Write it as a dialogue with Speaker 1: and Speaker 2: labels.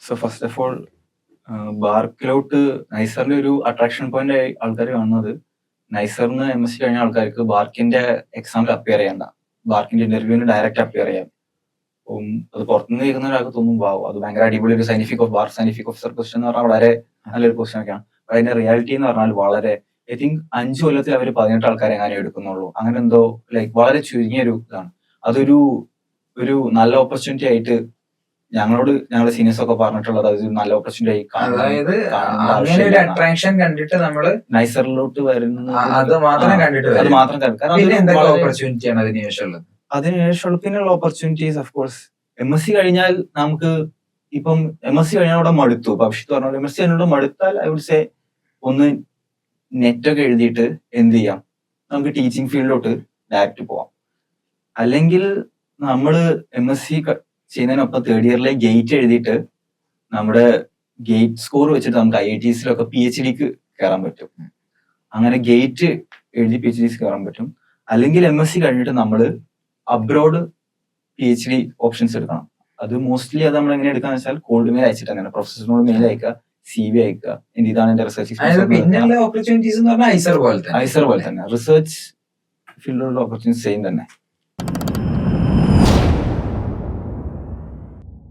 Speaker 1: So first of all ബാർക്കിലോട്ട് നൈസറിന്റെ ഒരു attraction point ആയി ആൾക്കാർ കാണുന്നത്, നൈസറിന് MSc കഴിഞ്ഞ ആൾക്കാർക്ക് ബാർക്കിന്റെ എക്സാമിൽ അപ്പിയർ ചെയ്യണ്ട, ബാർക്കിന്റെ ഇന്റർവ്യൂവിന് ഡയറക്റ്റ് അപ്പിയർ ചെയ്യാം. അപ്പം അത് പുറത്തുനിന്ന് കേൾക്കുന്ന ഒരാൾക്ക് തോന്നും വാവ് അത് ഭയങ്കര അടിപൊളി ഒരു സയന്റിഫിക് ഓഫീസർ ക്വസ്റ്റൻ എന്ന് പറഞ്ഞാൽ വളരെ നല്ലൊരു ക്വസ്റ്റൻ ഒക്കെയാണ്. അതിന്റെ റിയാലിറ്റി എന്ന് പറഞ്ഞാൽ വളരെ ഐ തിങ്ക് 5 കൊല്ലത്തിൽ അവർ 18 ആൾക്കാരെ എങ്ങനെ എടുക്കുന്നുള്ളൂ, അങ്ങനെ എന്തോ ലൈക്ക് വളരെ ചുരുങ്ങിയ ഒരു ഇതാണ്. അതൊരു നല്ല ഓപ്പർച്യൂണിറ്റി ആയിട്ട് ഞങ്ങളുടെ സീനിയേഴ്സ് ഒക്കെ പറഞ്ഞിട്ടുള്ളത് അതൊരു നല്ല ഓപ്പർച്യൂണിറ്റി ആയി
Speaker 2: അതായത് അങ്ങനെ ഒരു അട്രാക്ഷൻ കണ്ടിട്ട് നമ്മള്
Speaker 1: നൈസറിലോട്ട് വരുന്നത്
Speaker 2: അത് മാത്രം കണ്ടിട്ട്
Speaker 1: അത് മാത്രം കാരണം
Speaker 2: ഓപ്പർച്യൂണിറ്റിയാണ് അതിനുശേഷമുള്ളത്.
Speaker 1: അതിനുശേഷമുള്ള പിന്നെയുള്ള ഓപ്പർച്യൂണിറ്റീസ് ഓഫ് കോഴ്സ് MSc കഴിഞ്ഞാൽ നമുക്ക് ഇപ്പം MSc കഴിഞ്ഞാൽ അവിടെ മടുത്തു. ഭവിഷ്യത്ത് പറഞ്ഞാൽ MSc കഴിഞ്ഞോട് മടുത്താൽ ഐ വുഡ് സേ ഒന്ന് നെറ്റൊക്കെ എഴുതിയിട്ട് എന്ത് ചെയ്യാം, നമുക്ക് ടീച്ചിങ് ഫീൽഡിലോട്ട് ഡയറക്റ്റ് പോവാം. അല്ലെങ്കിൽ നമ്മള് MSc ചെയ്യുന്നതിനൊപ്പം തേർഡ് ഇയറിലെ ഗേറ്റ് എഴുതിയിട്ട് നമ്മുടെ ഗേറ്റ് സ്കോർ വെച്ചിട്ട് നമുക്ക് IITസിലൊക്കെ PhDക്ക് കയറാൻ പറ്റും. അങ്ങനെ ഗേറ്റ് എഴുതി PhDs കയറാൻ പറ്റും. അല്ലെങ്കിൽ MSc കഴിഞ്ഞിട്ട് നമ്മൾ അബ്രോഡ് PhD ഓപ്ഷൻസ് എടുക്കണം. അത് മോസ്റ്റ്ലി അത് നമ്മൾ എങ്ങനെ എടുക്കാന്ന് വെച്ചാൽ കോൾഡ് മെയിൽ അയച്ചിട്ട് അങ്ങനെ പ്രൊഫസറിനോട് മെയിൽ അയക്കുക, CV അയക്കുക, ഇതാണ് എന്റെ റിസർച്ച്
Speaker 2: ഓപ്പർച്യൂണിറ്റീസ് ഐസർ പോലെ
Speaker 1: തന്നെ റിസർച്ച് ഫീൽഡിലുള്ള ഓപ്പർച്യൂണിറ്റി സെയിം തന്നെ.